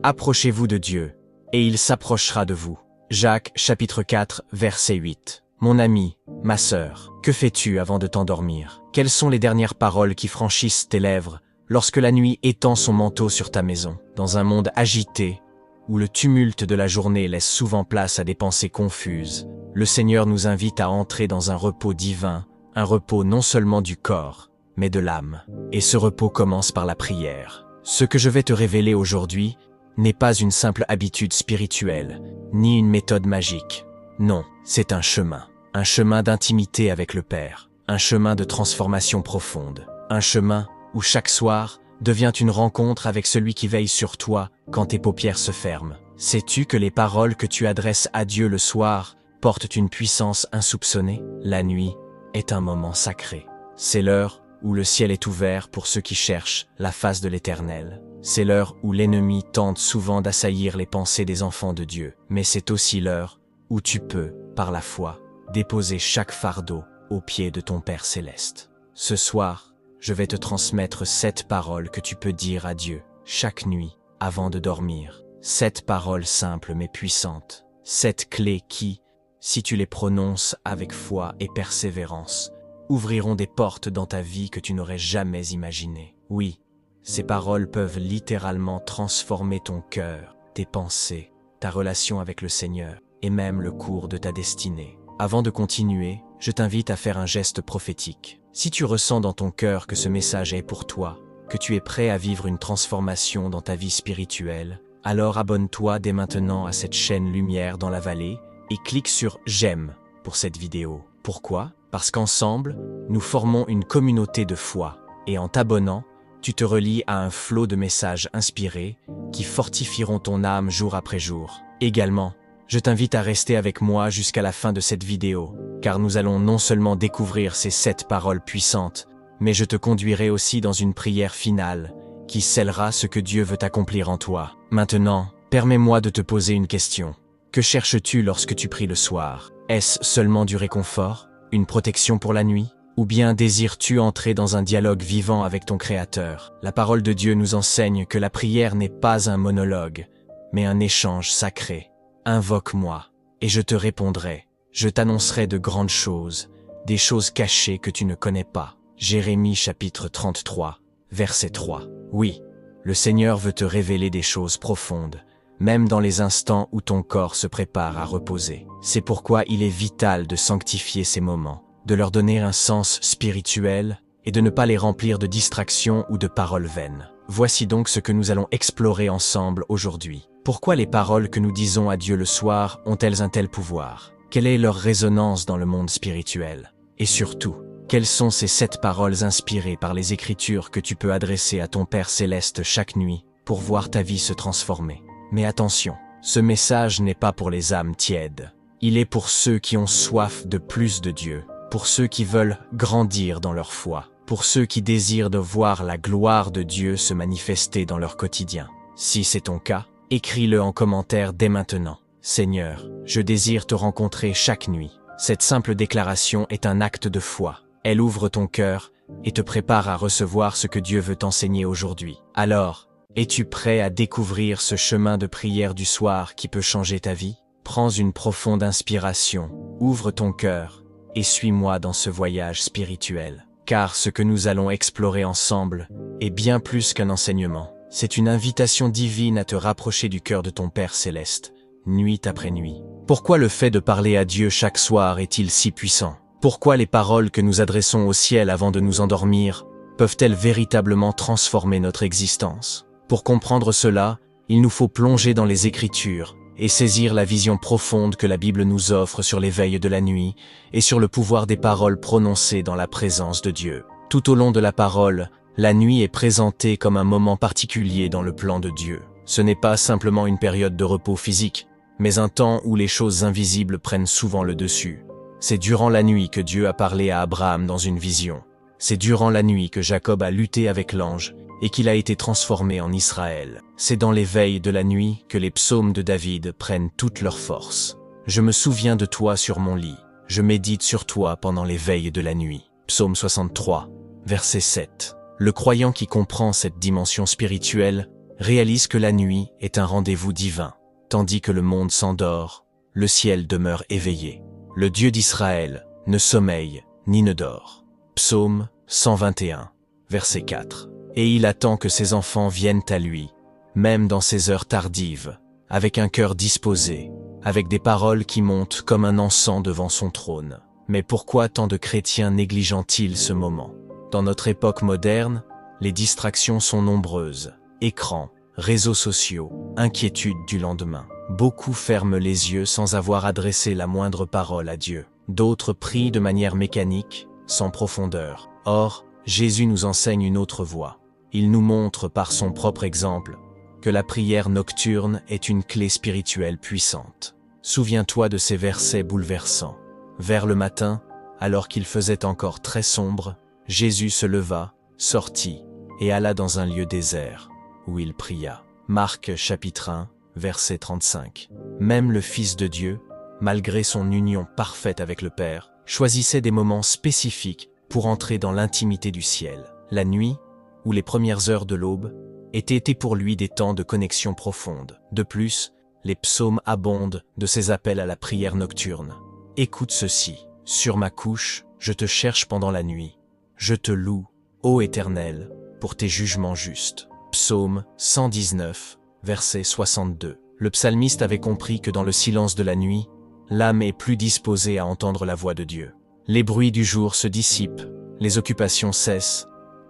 Approchez-vous de Dieu, et il s'approchera de vous. Jacques, chapitre 4, verset 8. Mon ami, ma sœur, que fais-tu avant de t'endormir? Quelles sont les dernières paroles qui franchissent tes lèvres lorsque la nuit étend son manteau sur ta maison? Dans un monde agité, où le tumulte de la journée laisse souvent place à des pensées confuses, le Seigneur nous invite à entrer dans un repos divin, un repos non seulement du corps, mais de l'âme. Et ce repos commence par la prière. Ce que je vais te révéler aujourd'hui n'est pas une simple habitude spirituelle, ni une méthode magique. Non, c'est un chemin d'intimité avec le Père, un chemin de transformation profonde, un chemin où chaque soir devient une rencontre avec celui qui veille sur toi quand tes paupières se ferment. Sais-tu que les paroles que tu adresses à Dieu le soir portent une puissance insoupçonnée? La nuit est un moment sacré. C'est l'heure où le ciel est ouvert pour ceux qui cherchent la face de l'Éternel. C'est l'heure où l'ennemi tente souvent d'assaillir les pensées des enfants de Dieu. Mais c'est aussi l'heure où tu peux, par la foi, déposer chaque fardeau aux pieds de ton Père céleste. Ce soir, je vais te transmettre 7 paroles que tu peux dire à Dieu chaque nuit avant de dormir. 7 paroles simples mais puissantes. 7 clés qui, si tu les prononces avec foi et persévérance, ouvriront des portes dans ta vie que tu n'aurais jamais imaginées. Oui, ces paroles peuvent littéralement transformer ton cœur, tes pensées, ta relation avec le Seigneur et même le cours de ta destinée. Avant de continuer, je t'invite à faire un geste prophétique. Si tu ressens dans ton cœur que ce message est pour toi, que tu es prêt à vivre une transformation dans ta vie spirituelle, alors abonne-toi dès maintenant à cette chaîne Lumière dans la vallée et clique sur « J'aime » pour cette vidéo. Pourquoi? Parce qu'ensemble, nous formons une communauté de foi et en t'abonnant, tu te relis à un flot de messages inspirés qui fortifieront ton âme jour après jour. Également, je t'invite à rester avec moi jusqu'à la fin de cette vidéo, car nous allons non seulement découvrir ces 7 paroles puissantes, mais je te conduirai aussi dans une prière finale qui scellera ce que Dieu veut accomplir en toi. Maintenant, permets-moi de te poser une question. Que cherches-tu lorsque tu pries le soir? Est-ce seulement du réconfort, une protection pour la nuit? Ou bien désires-tu entrer dans un dialogue vivant avec ton Créateur? La parole de Dieu nous enseigne que la prière n'est pas un monologue, mais un échange sacré. Invoque-moi, et je te répondrai. Je t'annoncerai de grandes choses, des choses cachées que tu ne connais pas. Jérémie chapitre 33, verset 3. Oui, le Seigneur veut te révéler des choses profondes, même dans les instants où ton corps se prépare à reposer. C'est pourquoi il est vital de sanctifier ces moments, de leur donner un sens spirituel et de ne pas les remplir de distractions ou de paroles vaines. Voici donc ce que nous allons explorer ensemble aujourd'hui. Pourquoi les paroles que nous disons à Dieu le soir ont-elles un tel pouvoir? Quelle est leur résonance dans le monde spirituel? Et surtout, quelles sont ces 7 paroles inspirées par les Écritures que tu peux adresser à ton Père céleste chaque nuit pour voir ta vie se transformer? Mais attention, ce message n'est pas pour les âmes tièdes. Il est pour ceux qui ont soif de plus de Dieu, pour ceux qui veulent grandir dans leur foi, pour ceux qui désirent de voir la gloire de Dieu se manifester dans leur quotidien. Si c'est ton cas, écris-le en commentaire dès maintenant. Seigneur, je désire te rencontrer chaque nuit. Cette simple déclaration est un acte de foi. Elle ouvre ton cœur et te prépare à recevoir ce que Dieu veut t'enseigner aujourd'hui. Alors, es-tu prêt à découvrir ce chemin de prière du soir qui peut changer ta vie? Prends une profonde inspiration, ouvre ton cœur et suis-moi dans ce voyage spirituel. Car ce que nous allons explorer ensemble est bien plus qu'un enseignement. C'est une invitation divine à te rapprocher du cœur de ton Père céleste, nuit après nuit. Pourquoi le fait de parler à Dieu chaque soir est-il si puissant? Pourquoi les paroles que nous adressons au ciel avant de nous endormir peuvent-elles véritablement transformer notre existence? Pour comprendre cela, il nous faut plonger dans les Écritures et saisir la vision profonde que la Bible nous offre sur l'éveil de la nuit et sur le pouvoir des paroles prononcées dans la présence de Dieu. Tout au long de la parole, la nuit est présentée comme un moment particulier dans le plan de Dieu. Ce n'est pas simplement une période de repos physique, mais un temps où les choses invisibles prennent souvent le dessus. C'est durant la nuit que Dieu a parlé à Abraham dans une vision. C'est durant la nuit que Jacob a lutté avec l'ange et qu'il a été transformé en Israël. C'est dans les veilles de la nuit que les psaumes de David prennent toute leur force. Je me souviens de toi sur mon lit. Je médite sur toi pendant les veilles de la nuit. Psaume 63, verset 7. Le croyant qui comprend cette dimension spirituelle réalise que la nuit est un rendez-vous divin. Tandis que le monde s'endort, le ciel demeure éveillé. Le Dieu d'Israël ne sommeille ni ne dort. Psaume 121, verset 4. Et il attend que ses enfants viennent à lui, même dans ces heures tardives, avec un cœur disposé, avec des paroles qui montent comme un encens devant son trône. Mais pourquoi tant de chrétiens négligent-ils ce moment? Dans notre époque moderne, les distractions sont nombreuses. Écrans, réseaux sociaux, inquiétudes du lendemain. Beaucoup ferment les yeux sans avoir adressé la moindre parole à Dieu. D'autres prient de manière mécanique, sans profondeur. Or, Jésus nous enseigne une autre voie. Il nous montre par son propre exemple que la prière nocturne est une clé spirituelle puissante. Souviens-toi de ces versets bouleversants. Vers le matin, alors qu'il faisait encore très sombre, Jésus se leva, sortit et alla dans un lieu désert, où il pria. Marc chapitre 1, verset 35. Même le Fils de Dieu, malgré son union parfaite avec le Père, choisissait des moments spécifiques pour entrer dans l'intimité du ciel. La nuit, ou les premières heures de l'aube, étaient pour lui des temps de connexion profonde. De plus, les psaumes abondent de ces appels à la prière nocturne. Écoute ceci. Sur ma couche, je te cherche pendant la nuit. Je te loue, ô Éternel, pour tes jugements justes. Psaume 119, verset 62. Le psalmiste avait compris que dans le silence de la nuit, l'âme est plus disposée à entendre la voix de Dieu. Les bruits du jour se dissipent, les occupations cessent,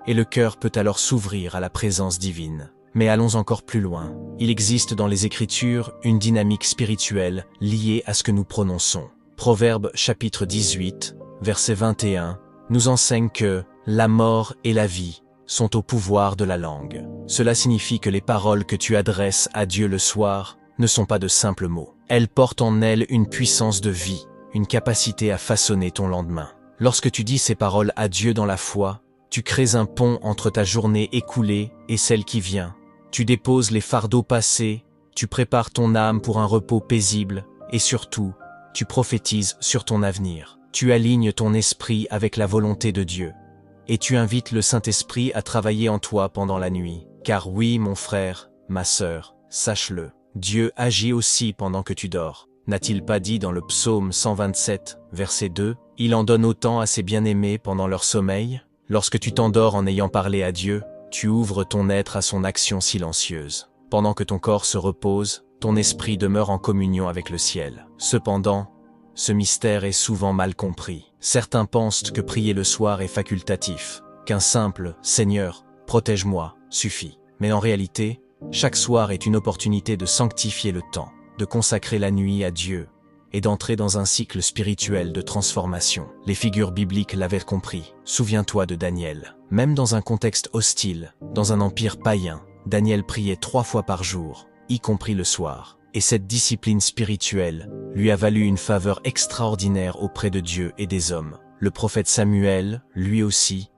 et le cœur peut alors s'ouvrir à la présence divine. Mais allons encore plus loin. Il existe dans les Écritures une dynamique spirituelle liée à ce que nous prononçons. Proverbe chapitre 18, verset 21, nous enseigne que la mort et la vie sont au pouvoir de la langue. Cela signifie que les paroles que tu adresses à Dieu le soir ne sont pas de simples mots. Elles portent en elles une puissance de vie, une capacité à façonner ton lendemain. Lorsque tu dis ces paroles à Dieu dans la foi, tu crées un pont entre ta journée écoulée et celle qui vient. Tu déposes les fardeaux passés, tu prépares ton âme pour un repos paisible et surtout, tu prophétises sur ton avenir. Tu alignes ton esprit avec la volonté de Dieu. Et tu invites le Saint-Esprit à travailler en toi pendant la nuit. Car oui, mon frère, ma sœur, sache-le, Dieu agit aussi pendant que tu dors. N'a-t-il pas dit dans le psaume 127, verset 2, « Il en donne autant à ses bien-aimés pendant leur sommeil ?» Lorsque tu t'endors en ayant parlé à Dieu, tu ouvres ton être à son action silencieuse. Pendant que ton corps se repose, ton esprit demeure en communion avec le ciel. Cependant, ce mystère est souvent mal compris. Certains pensent que prier le soir est facultatif, qu'un simple « Seigneur, protège-moi » suffit. Mais en réalité, chaque soir est une opportunité de sanctifier le temps, de consacrer la nuit à Dieu et d'entrer dans un cycle spirituel de transformation. Les figures bibliques l'avaient compris. Souviens-toi de Daniel. Même dans un contexte hostile, dans un empire païen, Daniel priait 3 fois par jour, y compris le soir. Et cette discipline spirituelle lui a valu une faveur extraordinaire auprès de Dieu et des hommes. Le prophète Samuel, lui aussi,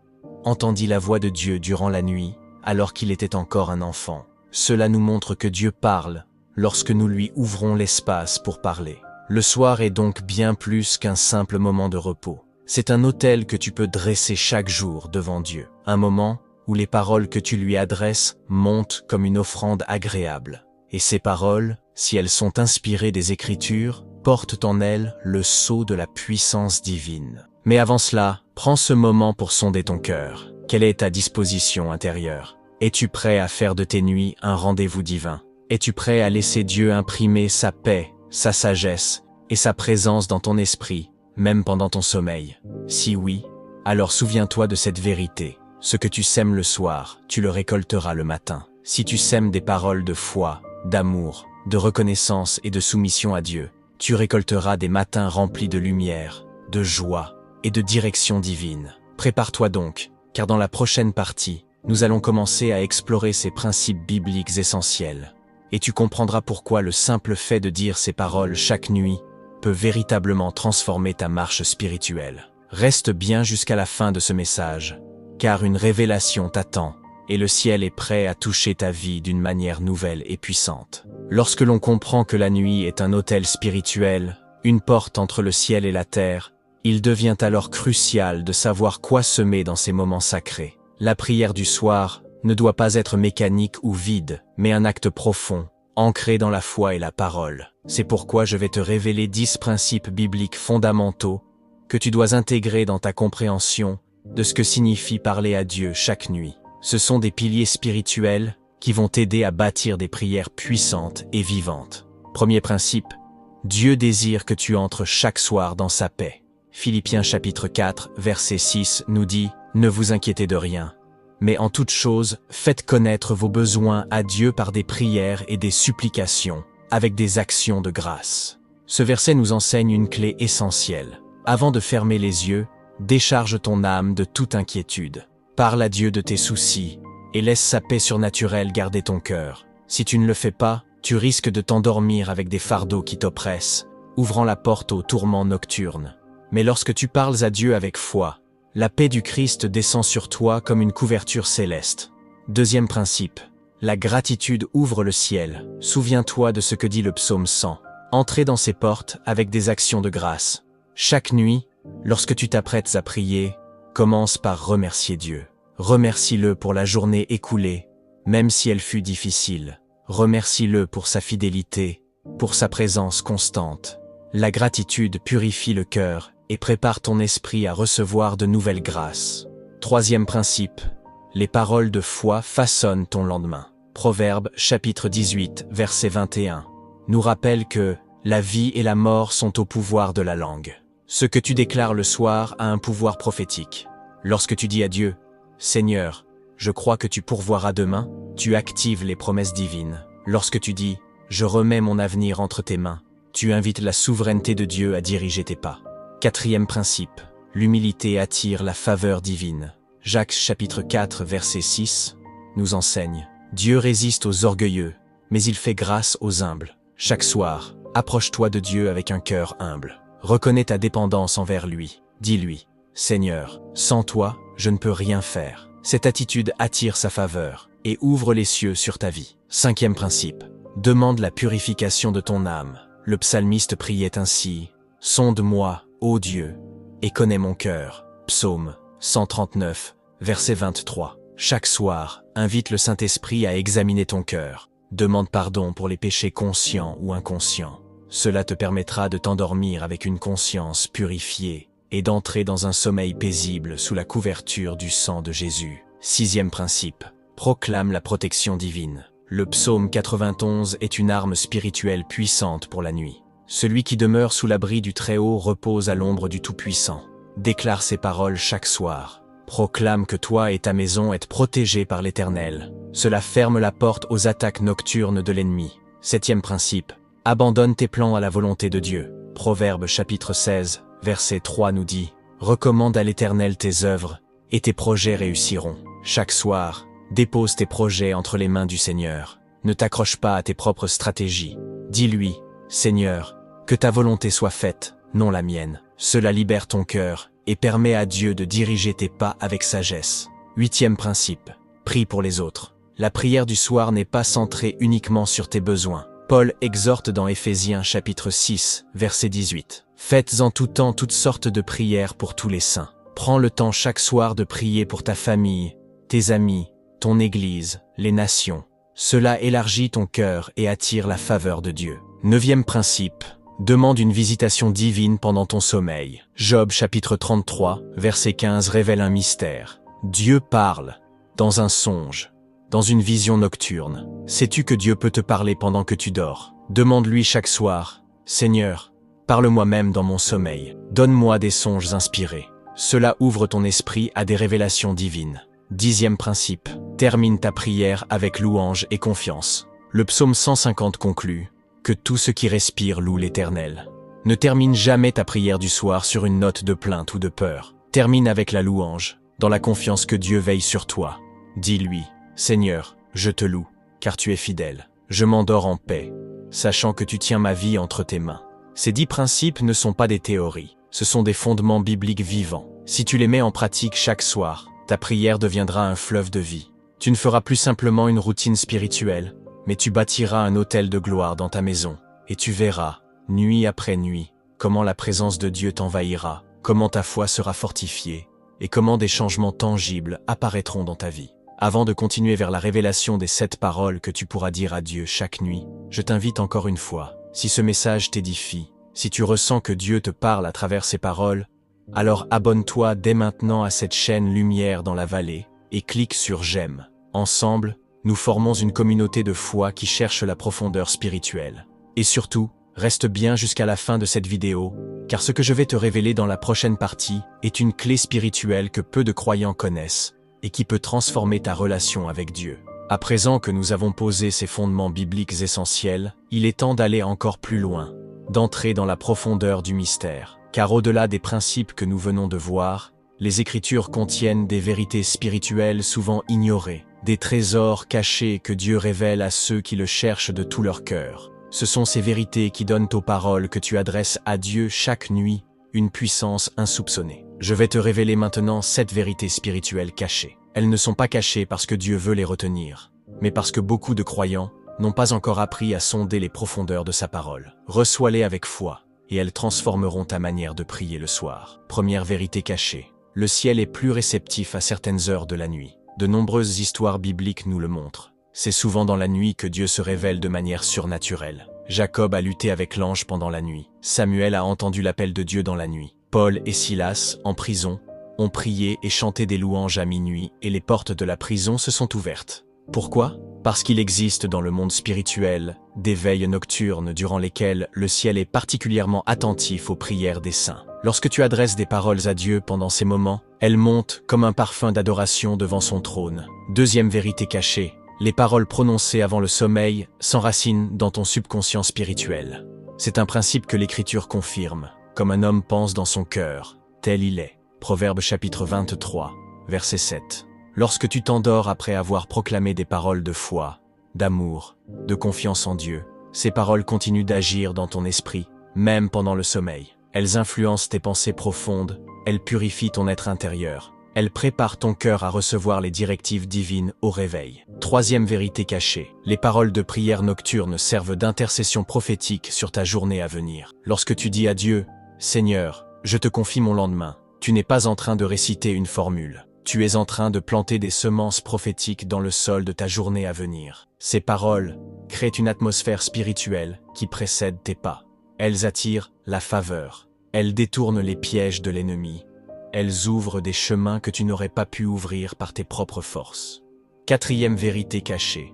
entendit la voix de Dieu durant la nuit, alors qu'il était encore un enfant. Cela nous montre que Dieu parle lorsque nous lui ouvrons l'espace pour parler. Le soir est donc bien plus qu'un simple moment de repos. C'est un autel que tu peux dresser chaque jour devant Dieu. Un moment où les paroles que tu lui adresses montent comme une offrande agréable. Et ces paroles, si elles sont inspirées des Écritures, portent en elles le sceau de la puissance divine. Mais avant cela, prends ce moment pour sonder ton cœur. Quelle est ta disposition intérieure? Es-tu prêt à faire de tes nuits un rendez-vous divin? Es-tu prêt à laisser Dieu imprimer sa paix, sa sagesse et sa présence dans ton esprit, même pendant ton sommeil? Si oui, alors souviens-toi de cette vérité. Ce que tu sèmes le soir, tu le récolteras le matin. Si tu sèmes des paroles de foi, d'amour, de reconnaissance et de soumission à Dieu, tu récolteras des matins remplis de lumière, de joie et de direction divine. Prépare-toi donc, car dans la prochaine partie, nous allons commencer à explorer ces principes bibliques essentiels. Et tu comprendras pourquoi le simple fait de dire ces paroles chaque nuit peut véritablement transformer ta marche spirituelle. Reste bien jusqu'à la fin de ce message, car une révélation t'attend et le ciel est prêt à toucher ta vie d'une manière nouvelle et puissante. Lorsque l'on comprend que la nuit est un autel spirituel, une porte entre le ciel et la terre, il devient alors crucial de savoir quoi semer dans ces moments sacrés. La prière du soir ne doit pas être mécanique ou vide, mais un acte profond, ancré dans la foi et la parole. C'est pourquoi je vais te révéler 10 principes bibliques fondamentaux que tu dois intégrer dans ta compréhension de ce que signifie parler à Dieu chaque nuit. Ce sont des piliers spirituels qui vont t'aider à bâtir des prières puissantes et vivantes. Premier principe, Dieu désire que tu entres chaque soir dans sa paix. Philippiens chapitre 4, verset 6 nous dit « Ne vous inquiétez de rien, mais en toute chose, faites connaître vos besoins à Dieu par des prières et des supplications, avec des actions de grâce. » Ce verset nous enseigne une clé essentielle. Avant de fermer les yeux, décharge ton âme de toute inquiétude. Parle à Dieu de tes soucis et laisse sa paix surnaturelle garder ton cœur. Si tu ne le fais pas, tu risques de t'endormir avec des fardeaux qui t'oppressent, ouvrant la porte aux tourments nocturnes. Mais lorsque tu parles à Dieu avec foi, la paix du Christ descend sur toi comme une couverture céleste. Deuxième principe, la gratitude ouvre le ciel. Souviens-toi de ce que dit le psaume 100. Entrez dans ses portes avec des actions de grâce. Chaque nuit, lorsque tu t'apprêtes à prier, commence par remercier Dieu. Remercie-le pour la journée écoulée, même si elle fut difficile. Remercie-le pour sa fidélité, pour sa présence constante. La gratitude purifie le cœur et prépare ton esprit à recevoir de nouvelles grâces. Troisième principe, les paroles de foi façonnent ton lendemain. Proverbe chapitre 18, verset 21, nous rappelle que la vie et la mort sont au pouvoir de la langue. Ce que tu déclares le soir a un pouvoir prophétique. Lorsque tu dis à Dieu, « Seigneur, je crois que tu pourvoiras demain », tu actives les promesses divines. Lorsque tu dis « Je remets mon avenir entre tes mains », tu invites la souveraineté de Dieu à diriger tes pas. Quatrième principe, l'humilité attire la faveur divine. Jacques chapitre 4 verset 6 nous enseigne « Dieu résiste aux orgueilleux, mais il fait grâce aux humbles. » Chaque soir, approche-toi de Dieu avec un cœur humble. Reconnais ta dépendance envers lui. Dis-lui « Seigneur, sans toi, je ne peux rien faire. » Cette attitude attire sa faveur et ouvre les cieux sur ta vie. Cinquième principe, demande la purification de ton âme. Le psalmiste priait ainsi « Sonde-moi, ô Dieu, et connais mon cœur. » Psaume 139, verset 23. Chaque soir, invite le Saint-Esprit à examiner ton cœur. Demande pardon pour les péchés conscients ou inconscients. Cela te permettra de t'endormir avec une conscience purifiée et d'entrer dans un sommeil paisible sous la couverture du sang de Jésus. Sixième principe, proclame la protection divine. Le psaume 91 est une arme spirituelle puissante pour la nuit. Celui qui demeure sous l'abri du Très-Haut repose à l'ombre du Tout-Puissant. Déclare ces paroles chaque soir. Proclame que toi et ta maison êtes protégés par l'Éternel. Cela ferme la porte aux attaques nocturnes de l'ennemi. Septième principe, abandonne tes plans à la volonté de Dieu. Proverbe chapitre 16, verset 3 nous dit « Recommande à l'Éternel tes œuvres, et tes projets réussiront. » Chaque soir, dépose tes projets entre les mains du Seigneur. Ne t'accroche pas à tes propres stratégies. Dis-lui « Seigneur, que ta volonté soit faite, non la mienne. » Cela libère ton cœur et permet à Dieu de diriger tes pas avec sagesse. Huitième principe, prie pour les autres. La prière du soir n'est pas centrée uniquement sur tes besoins. Paul exhorte dans Éphésiens chapitre 6, verset 18. « Faites en tout temps toutes sortes de prières pour tous les saints. » Prends le temps chaque soir de prier pour ta famille, tes amis, ton Église, les nations. Cela élargit ton cœur et attire la faveur de Dieu. Neuvième principe, demande une visitation divine pendant ton sommeil. Job chapitre 33, verset 15 révèle un mystère. Dieu parle, dans un songe, dans une vision nocturne. Sais-tu que Dieu peut te parler pendant que tu dors? Demande-lui chaque soir, « Seigneur, parle-moi même dans mon sommeil. Donne-moi des songes inspirés. » Cela ouvre ton esprit à des révélations divines. Dixième principe, termine ta prière avec louange et confiance. Le psaume 150 conclut « Que tout ce qui respire loue l'Éternel ». Ne termine jamais ta prière du soir sur une note de plainte ou de peur. Termine avec la louange, dans la confiance que Dieu veille sur toi. Dis-lui « Seigneur, je te loue, car tu es fidèle. Je m'endors en paix, sachant que tu tiens ma vie entre tes mains. » Ces 10 principes ne sont pas des théories. Ce sont des fondements bibliques vivants. Si tu les mets en pratique chaque soir, ta prière deviendra un fleuve de vie. Tu ne feras plus simplement une routine spirituelle, mais tu bâtiras un autel de gloire dans ta maison. Et tu verras, nuit après nuit, comment la présence de Dieu t'envahira, comment ta foi sera fortifiée, et comment des changements tangibles apparaîtront dans ta vie. Avant de continuer vers la révélation des 7 paroles que tu pourras dire à Dieu chaque nuit, je t'invite encore une fois, si ce message t'édifie, si tu ressens que Dieu te parle à travers ces paroles, alors abonne-toi dès maintenant à cette chaîne Lumière dans la vallée et clique sur j'aime. Ensemble, nous formons une communauté de foi qui cherche la profondeur spirituelle. Et surtout, reste bien jusqu'à la fin de cette vidéo, car ce que je vais te révéler dans la prochaine partie est une clé spirituelle que peu de croyants connaissent et qui peut transformer ta relation avec Dieu. À présent que nous avons posé ces fondements bibliques essentiels, il est temps d'aller encore plus loin, d'entrer dans la profondeur du mystère. Car au-delà des principes que nous venons de voir, les Écritures contiennent des vérités spirituelles souvent ignorées, des trésors cachés que Dieu révèle à ceux qui le cherchent de tout leur cœur. Ce sont ces vérités qui donnent aux paroles que tu adresses à Dieu chaque nuit une puissance insoupçonnée. Je vais te révéler maintenant 7 vérités spirituelles cachées. Elles ne sont pas cachées parce que Dieu veut les retenir, mais parce que beaucoup de croyants n'ont pas encore appris à sonder les profondeurs de sa parole. Reçois-les avec foi, et elles transformeront ta manière de prier le soir. Première vérité cachée. Le ciel est plus réceptif à certaines heures de la nuit. De nombreuses histoires bibliques nous le montrent. C'est souvent dans la nuit que Dieu se révèle de manière surnaturelle. Jacob a lutté avec l'ange pendant la nuit. Samuel a entendu l'appel de Dieu dans la nuit. Paul et Silas, en prison, ont prié et chanté des louanges à minuit et les portes de la prison se sont ouvertes. Pourquoi ? Parce qu'il existe dans le monde spirituel des veilles nocturnes durant lesquelles le ciel est particulièrement attentif aux prières des saints. Lorsque tu adresses des paroles à Dieu pendant ces moments, elles montent comme un parfum d'adoration devant son trône. Deuxième vérité cachée, les paroles prononcées avant le sommeil s'enracinent dans ton subconscient spirituel. C'est un principe que l'Écriture confirme. Comme un homme pense dans son cœur, tel il est. Proverbe chapitre 23, verset 7. Lorsque tu t'endors après avoir proclamé des paroles de foi, d'amour, de confiance en Dieu, ces paroles continuent d'agir dans ton esprit, même pendant le sommeil. Elles influencent tes pensées profondes, elles purifient ton être intérieur, elles préparent ton cœur à recevoir les directives divines au réveil. Troisième vérité cachée, les paroles de prière nocturne servent d'intercession prophétique sur ta journée à venir. Lorsque tu dis à Dieu, « Seigneur, je te confie mon lendemain », tu n'es pas en train de réciter une formule. Tu es en train de planter des semences prophétiques dans le sol de ta journée à venir. Ces paroles créent une atmosphère spirituelle qui précède tes pas. Elles attirent la faveur. Elles détournent les pièges de l'ennemi. Elles ouvrent des chemins que tu n'aurais pas pu ouvrir par tes propres forces. Quatrième vérité cachée.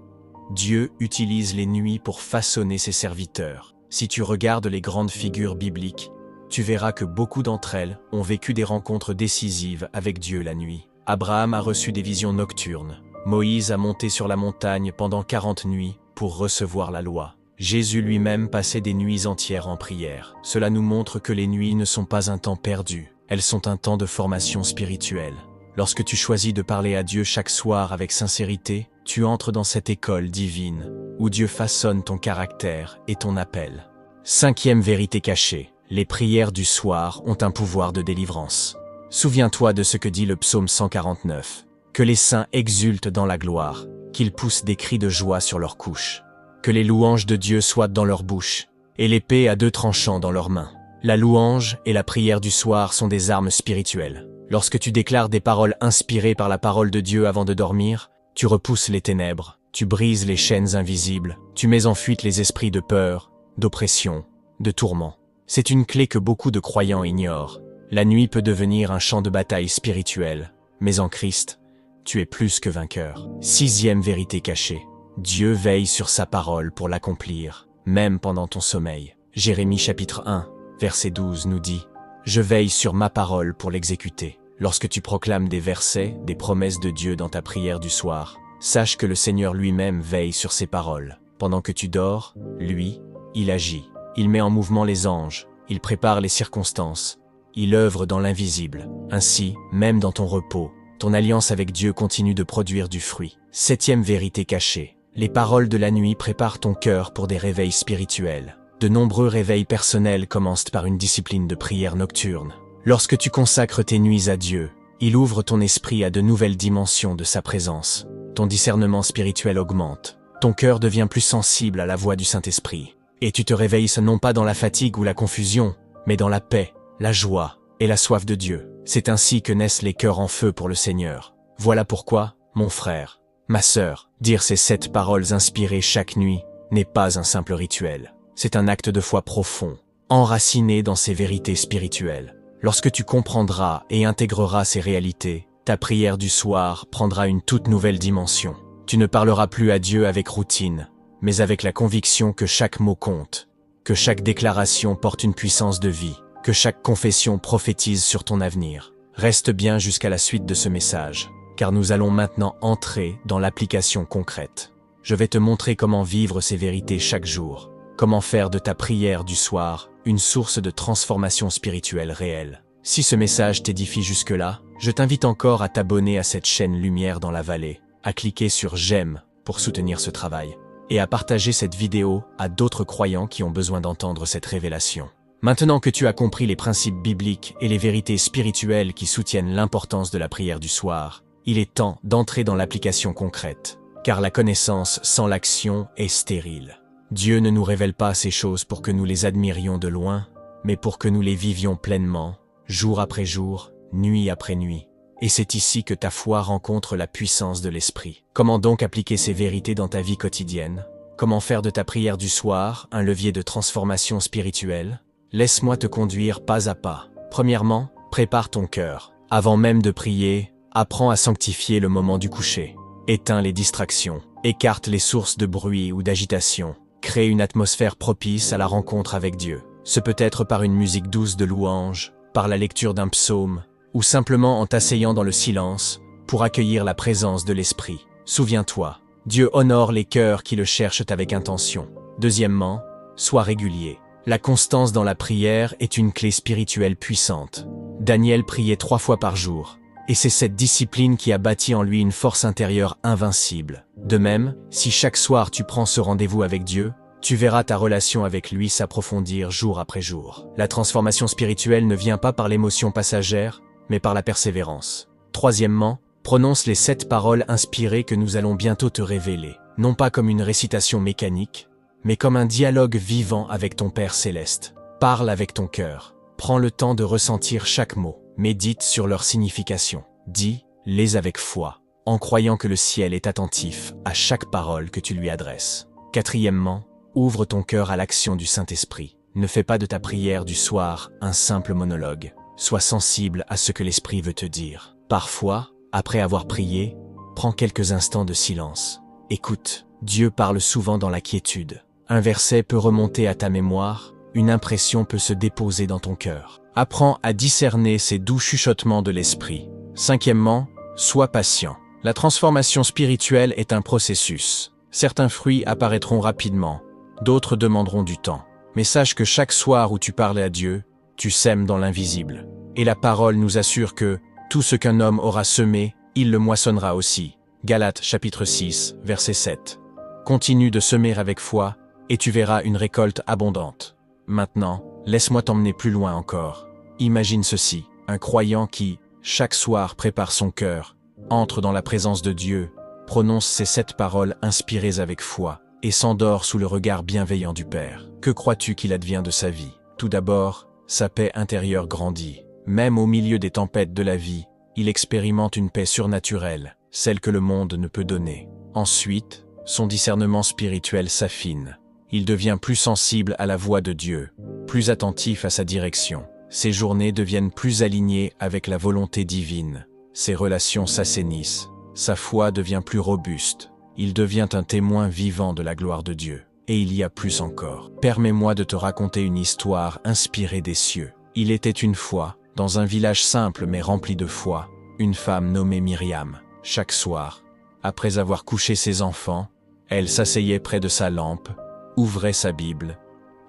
Dieu utilise les nuits pour façonner ses serviteurs. Si tu regardes les grandes figures bibliques, tu verras que beaucoup d'entre elles ont vécu des rencontres décisives avec Dieu la nuit. Abraham a reçu des visions nocturnes. Moïse a monté sur la montagne pendant 40 nuits pour recevoir la loi. Jésus lui-même passait des nuits entières en prière. Cela nous montre que les nuits ne sont pas un temps perdu. Elles sont un temps de formation spirituelle. Lorsque tu choisis de parler à Dieu chaque soir avec sincérité, tu entres dans cette école divine où Dieu façonne ton caractère et ton appel. Cinquième vérité cachée. Les prières du soir ont un pouvoir de délivrance. Souviens-toi de ce que dit le psaume 149. Que les saints exultent dans la gloire, qu'ils poussent des cris de joie sur leurs couches. Que les louanges de Dieu soient dans leur bouche, et l'épée à 2 tranchants dans leurs mains. La louange et la prière du soir sont des armes spirituelles. Lorsque tu déclares des paroles inspirées par la parole de Dieu avant de dormir, tu repousses les ténèbres, tu brises les chaînes invisibles, tu mets en fuite les esprits de peur, d'oppression, de tourment. C'est une clé que beaucoup de croyants ignorent. La nuit peut devenir un champ de bataille spirituel, mais en Christ, tu es plus que vainqueur. Sixième vérité cachée. Dieu veille sur sa parole pour l'accomplir, même pendant ton sommeil. Jérémie chapitre 1, verset 12 nous dit « Je veille sur ma parole pour l'exécuter ». Lorsque tu proclames des versets, des promesses de Dieu dans ta prière du soir, sache que le Seigneur lui-même veille sur ses paroles. Pendant que tu dors, lui, il agit. Il met en mouvement les anges, il prépare les circonstances, il œuvre dans l'invisible. Ainsi, même dans ton repos, ton alliance avec Dieu continue de produire du fruit. Septième vérité cachée. Les paroles de la nuit préparent ton cœur pour des réveils spirituels. De nombreux réveils personnels commencent par une discipline de prière nocturne. Lorsque tu consacres tes nuits à Dieu, il ouvre ton esprit à de nouvelles dimensions de sa présence. Ton discernement spirituel augmente. Ton cœur devient plus sensible à la voix du Saint-Esprit. Et tu te réveilles non pas dans la fatigue ou la confusion, mais dans la paix, la joie et la soif de Dieu. C'est ainsi que naissent les cœurs en feu pour le Seigneur. Voilà pourquoi, mon frère, Ma sœur, dire ces 7 paroles inspirées chaque nuit n'est pas un simple rituel. C'est un acte de foi profond, enraciné dans ces vérités spirituelles. Lorsque tu comprendras et intégreras ces réalités, ta prière du soir prendra une toute nouvelle dimension. Tu ne parleras plus à Dieu avec routine, mais avec la conviction que chaque mot compte, que chaque déclaration porte une puissance de vie, que chaque confession prophétise sur ton avenir. Reste bien jusqu'à la suite de ce message, car nous allons maintenant entrer dans l'application concrète. Je vais te montrer comment vivre ces vérités chaque jour, comment faire de ta prière du soir une source de transformation spirituelle réelle. Si ce message t'édifie jusque-là, je t'invite encore à t'abonner à cette chaîne Lumière dans la Vallée, à cliquer sur j'aime pour soutenir ce travail, et à partager cette vidéo à d'autres croyants qui ont besoin d'entendre cette révélation. Maintenant que tu as compris les principes bibliques et les vérités spirituelles qui soutiennent l'importance de la prière du soir, il est temps d'entrer dans l'application concrète, car la connaissance sans l'action est stérile. Dieu ne nous révèle pas ces choses pour que nous les admirions de loin, mais pour que nous les vivions pleinement, jour après jour, nuit après nuit. Et c'est ici que ta foi rencontre la puissance de l'Esprit. Comment donc appliquer ces vérités dans ta vie quotidienne? Comment faire de ta prière du soir un levier de transformation spirituelle? Laisse-moi te conduire pas à pas. Premièrement, prépare ton cœur. Avant même de prier, apprends à sanctifier le moment du coucher. Éteins les distractions, écarte les sources de bruit ou d'agitation. Crée une atmosphère propice à la rencontre avec Dieu. Ce peut être par une musique douce de louange, par la lecture d'un psaume, ou simplement en t'asseyant dans le silence pour accueillir la présence de l'Esprit. Souviens-toi, Dieu honore les cœurs qui le cherchent avec intention. Deuxièmement, sois régulier. La constance dans la prière est une clé spirituelle puissante. Daniel priait 3 fois par jour, et c'est cette discipline qui a bâti en lui une force intérieure invincible. De même, si chaque soir tu prends ce rendez-vous avec Dieu, tu verras ta relation avec lui s'approfondir jour après jour. La transformation spirituelle ne vient pas par l'émotion passagère, mais par la persévérance. Troisièmement, prononce les 7 paroles inspirées que nous allons bientôt te révéler, non pas comme une récitation mécanique, mais comme un dialogue vivant avec ton Père céleste. Parle avec ton cœur. Prends le temps de ressentir chaque mot. Médite sur leur signification. Dis-les avec foi, en croyant que le ciel est attentif à chaque parole que tu lui adresses. Quatrièmement, ouvre ton cœur à l'action du Saint-Esprit. Ne fais pas de ta prière du soir un simple monologue. Sois sensible à ce que l'Esprit veut te dire. Parfois, après avoir prié, prends quelques instants de silence. Écoute, Dieu parle souvent dans la quiétude. Un verset peut remonter à ta mémoire, une impression peut se déposer dans ton cœur. Apprends à discerner ces doux chuchotements de l'Esprit. Cinquièmement, sois patient. La transformation spirituelle est un processus. Certains fruits apparaîtront rapidement, d'autres demanderont du temps. Mais sache que chaque soir où tu parles à Dieu, tu sèmes dans l'invisible. Et la parole nous assure que tout ce qu'un homme aura semé, il le moissonnera aussi. Galates chapitre 6, verset 7. Continue de semer avec foi, et tu verras une récolte abondante. Maintenant, laisse-moi t'emmener plus loin encore. Imagine ceci, un croyant qui, chaque soir, prépare son cœur, entre dans la présence de Dieu, prononce ces 7 paroles inspirées avec foi, et s'endort sous le regard bienveillant du Père. Que crois-tu qu'il advient de sa vie? Tout d'abord, sa paix intérieure grandit. Même au milieu des tempêtes de la vie, il expérimente une paix surnaturelle, celle que le monde ne peut donner. Ensuite, son discernement spirituel s'affine. Il devient plus sensible à la voix de Dieu, plus attentif à sa direction. Ses journées deviennent plus alignées avec la volonté divine. Ses relations s'assainissent. Sa foi devient plus robuste. Il devient un témoin vivant de la gloire de Dieu. Et il y a plus encore. Permets-moi de te raconter une histoire inspirée des cieux. Il était une fois, dans un village simple mais rempli de foi, une femme nommée Myriam. Chaque soir, après avoir couché ses enfants, elle s'asseyait près de sa lampe, ouvrait sa Bible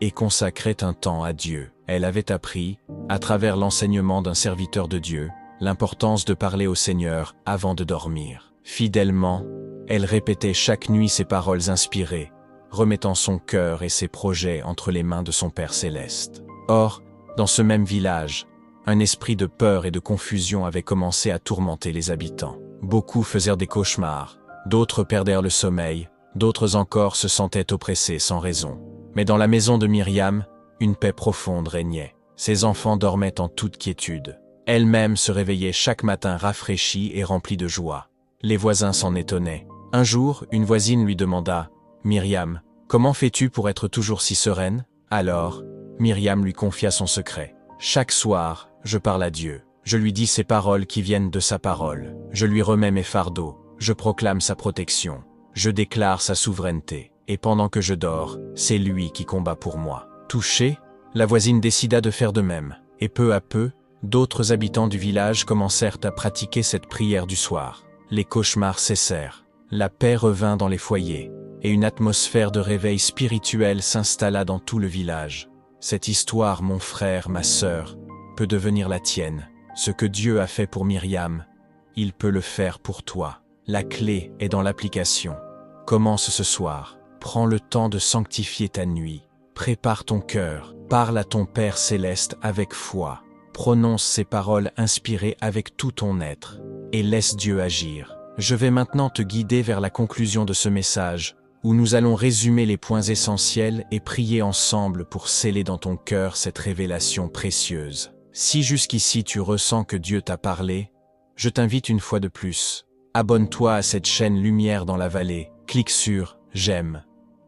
et consacrait un temps à Dieu. Elle avait appris, à travers l'enseignement d'un serviteur de Dieu, l'importance de parler au Seigneur avant de dormir. Fidèlement, elle répétait chaque nuit ces paroles inspirées, remettant son cœur et ses projets entre les mains de son Père céleste. Or, dans ce même village, un esprit de peur et de confusion avait commencé à tourmenter les habitants. Beaucoup faisèrent des cauchemars, d'autres perdèrent le sommeil, d'autres encore se sentaient oppressés sans raison. Mais dans la maison de Myriam, une paix profonde régnait. Ses enfants dormaient en toute quiétude. Elle-même se réveillait chaque matin rafraîchie et remplie de joie. Les voisins s'en étonnaient. Un jour, une voisine lui demanda « Myriam, comment fais-tu pour être toujours si sereine ?» Alors, Myriam lui confia son secret. « Chaque soir, je parle à Dieu. Je lui dis ces paroles qui viennent de sa parole. Je lui remets mes fardeaux. Je proclame sa protection. Je déclare sa souveraineté. Et pendant que je dors, c'est lui qui combat pour moi. » Touchée, la voisine décida de faire de même. Et peu à peu, d'autres habitants du village commencèrent à pratiquer cette prière du soir. Les cauchemars cessèrent. La paix revint dans les foyers. Et une atmosphère de réveil spirituel s'installa dans tout le village. Cette histoire, mon frère, ma sœur, peut devenir la tienne. Ce que Dieu a fait pour Myriam, il peut le faire pour toi. La clé est dans l'application. Commence ce soir. Prends le temps de sanctifier ta nuit. Prépare ton cœur. Parle à ton Père céleste avec foi. Prononce ces paroles inspirées avec tout ton être. Et laisse Dieu agir. Je vais maintenant te guider vers la conclusion de ce message, où nous allons résumer les points essentiels et prier ensemble pour sceller dans ton cœur cette révélation précieuse. Si jusqu'ici tu ressens que Dieu t'a parlé, je t'invite une fois de plus. Abonne-toi à cette chaîne Lumière dans la vallée, clique sur « J'aime »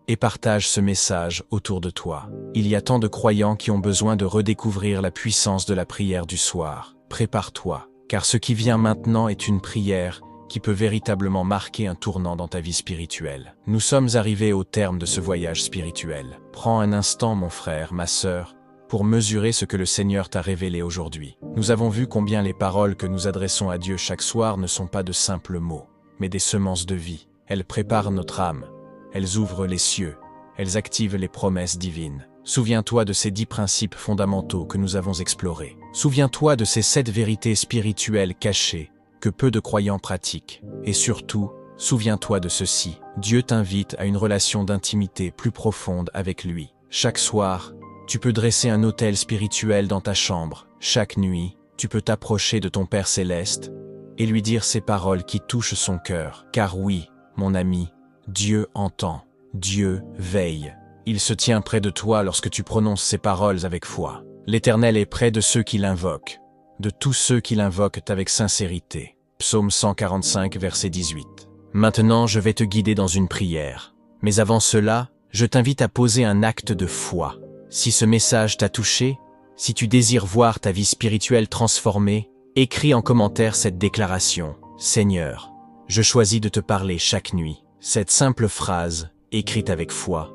et partage ce message autour de toi. Il y a tant de croyants qui ont besoin de redécouvrir la puissance de la prière du soir. Prépare-toi, car ce qui vient maintenant est une prière qui peut véritablement marquer un tournant dans ta vie spirituelle. Nous sommes arrivés au terme de ce voyage spirituel. Prends un instant, mon frère, ma sœur, pour mesurer ce que le Seigneur t'a révélé aujourd'hui. Nous avons vu combien les paroles que nous adressons à Dieu chaque soir ne sont pas de simples mots, mais des semences de vie. Elles préparent notre âme, elles ouvrent les cieux, elles activent les promesses divines. Souviens-toi de ces 10 principes fondamentaux que nous avons explorés. Souviens-toi de ces 7 vérités spirituelles cachées que peu de croyants pratiquent. Et surtout, souviens-toi de ceci. Dieu t'invite à une relation d'intimité plus profonde avec lui. Chaque soir, tu peux dresser un autel spirituel dans ta chambre. Chaque nuit, tu peux t'approcher de ton Père céleste et lui dire ces paroles qui touchent son cœur. Car oui, mon ami, Dieu entend, Dieu veille. Il se tient près de toi lorsque tu prononces ces paroles avec foi. L'Éternel est près de ceux qui l'invoquent, de tous ceux qui l'invoquent avec sincérité. Psaume 145, verset 18. Maintenant, je vais te guider dans une prière. Mais avant cela, je t'invite à poser un acte de foi. Si ce message t'a touché, si tu désires voir ta vie spirituelle transformée, écris en commentaire cette déclaration. Seigneur, je choisis de te parler chaque nuit. Cette simple phrase, écrite avec foi,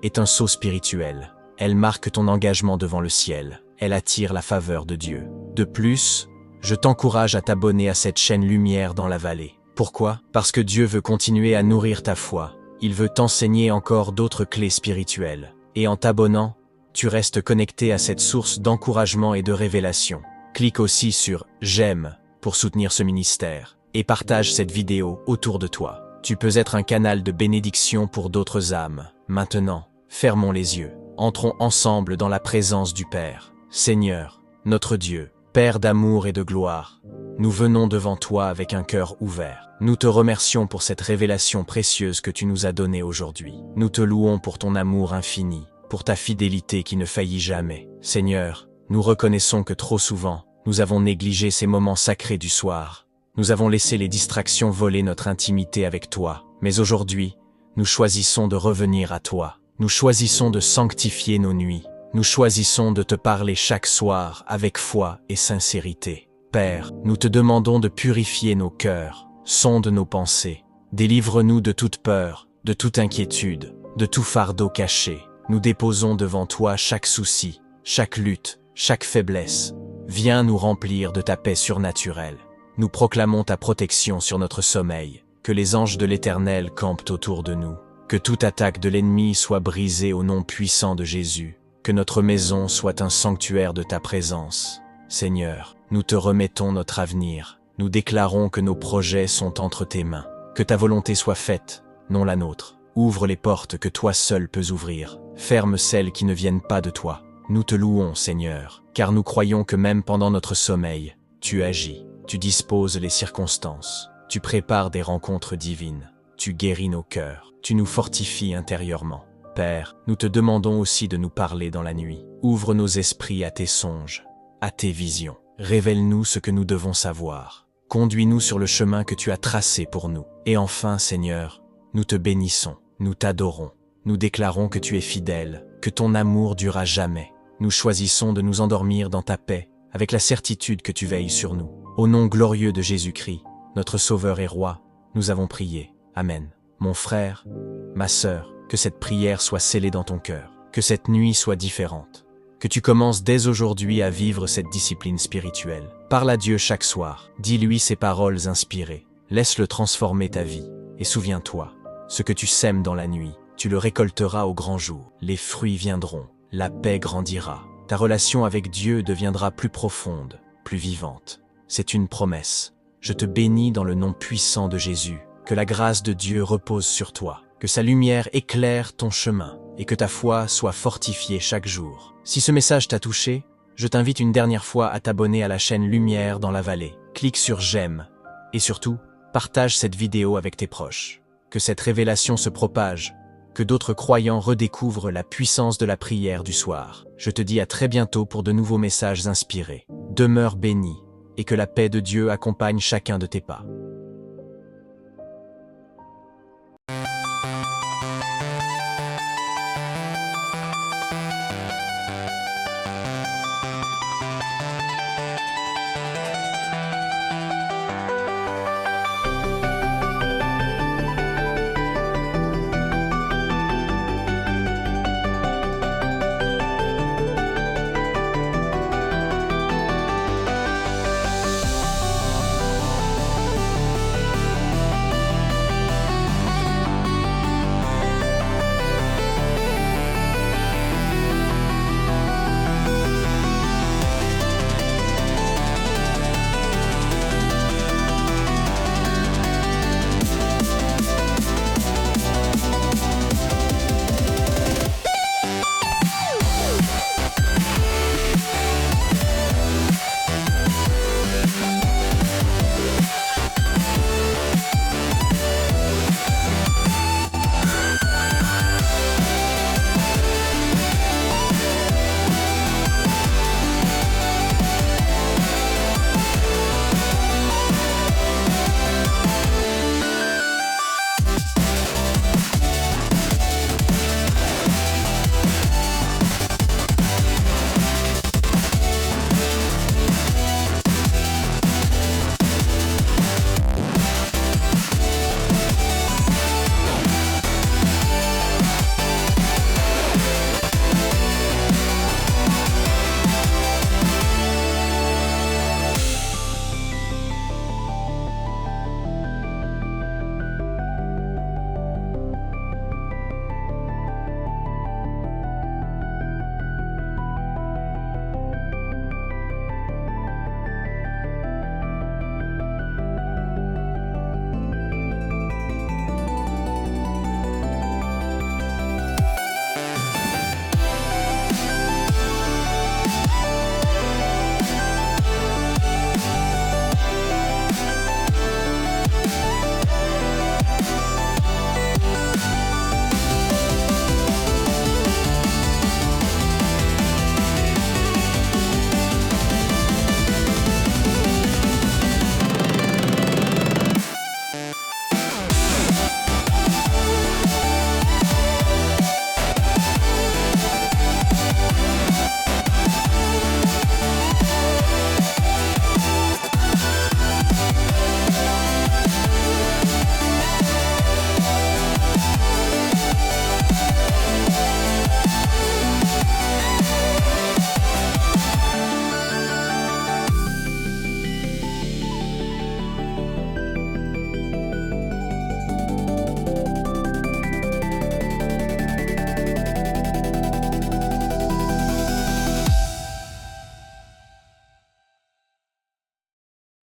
est un sceau spirituel. Elle marque ton engagement devant le ciel. Elle attire la faveur de Dieu. De plus, je t'encourage à t'abonner à cette chaîne Lumière dans la vallée. Pourquoi? Parce que Dieu veut continuer à nourrir ta foi. Il veut t'enseigner encore d'autres clés spirituelles. Et en t'abonnant, tu restes connecté à cette source d'encouragement et de révélation. Clique aussi sur « J'aime » pour soutenir ce ministère et partage cette vidéo autour de toi. Tu peux être un canal de bénédiction pour d'autres âmes. Maintenant, fermons les yeux. Entrons ensemble dans la présence du Père. Seigneur, notre Dieu, Père d'amour et de gloire, nous venons devant toi avec un cœur ouvert. Nous te remercions pour cette révélation précieuse que tu nous as donnée aujourd'hui. Nous te louons pour ton amour infini, pour ta fidélité qui ne faillit jamais. Seigneur, nous reconnaissons que trop souvent, nous avons négligé ces moments sacrés du soir. Nous avons laissé les distractions voler notre intimité avec toi. Mais aujourd'hui, nous choisissons de revenir à toi. Nous choisissons de sanctifier nos nuits. Nous choisissons de te parler chaque soir avec foi et sincérité. Père, nous te demandons de purifier nos cœurs, sonde nos pensées. Délivre-nous de toute peur, de toute inquiétude, de tout fardeau caché. Nous déposons devant toi chaque souci, chaque lutte, chaque faiblesse. Viens nous remplir de ta paix surnaturelle. Nous proclamons ta protection sur notre sommeil. Que les anges de l'Éternel campent autour de nous. Que toute attaque de l'ennemi soit brisée au nom puissant de Jésus. Que notre maison soit un sanctuaire de ta présence. Seigneur, nous te remettons notre avenir. Nous déclarons que nos projets sont entre tes mains. Que ta volonté soit faite, non la nôtre. Ouvre les portes que toi seul peux ouvrir. Ferme celles qui ne viennent pas de toi. Nous te louons, Seigneur, car nous croyons que même pendant notre sommeil, tu agis, tu disposes les circonstances, tu prépares des rencontres divines, tu guéris nos cœurs, tu nous fortifies intérieurement. Père, nous te demandons aussi de nous parler dans la nuit. Ouvre nos esprits à tes songes, à tes visions. Révèle-nous ce que nous devons savoir. Conduis-nous sur le chemin que tu as tracé pour nous. Et enfin, Seigneur, nous te bénissons, nous t'adorons, nous déclarons que tu es fidèle, que ton amour dure à jamais. Nous choisissons de nous endormir dans ta paix, avec la certitude que tu veilles sur nous. Au nom glorieux de Jésus-Christ, notre Sauveur et Roi, nous avons prié. Amen. Mon frère, ma sœur, que cette prière soit scellée dans ton cœur, que cette nuit soit différente, que tu commences dès aujourd'hui à vivre cette discipline spirituelle. Parle à Dieu chaque soir, dis-lui ces paroles inspirées, laisse-le transformer ta vie, et souviens-toi, ce que tu sèmes dans la nuit, tu le récolteras au grand jour. Les fruits viendront, la paix grandira, ta relation avec Dieu deviendra plus profonde, plus vivante. C'est une promesse. Je te bénis dans le nom puissant de Jésus. Que la grâce de Dieu repose sur toi, que sa lumière éclaire ton chemin et que ta foi soit fortifiée chaque jour. Si ce message t'a touché, je t'invite une dernière fois à t'abonner à la chaîne Lumière dans la vallée. Clique sur j'aime et surtout, partage cette vidéo avec tes proches. Que cette révélation se propage, que d'autres croyants redécouvrent la puissance de la prière du soir. Je te dis à très bientôt pour de nouveaux messages inspirés. Demeure béni et que la paix de Dieu accompagne chacun de tes pas.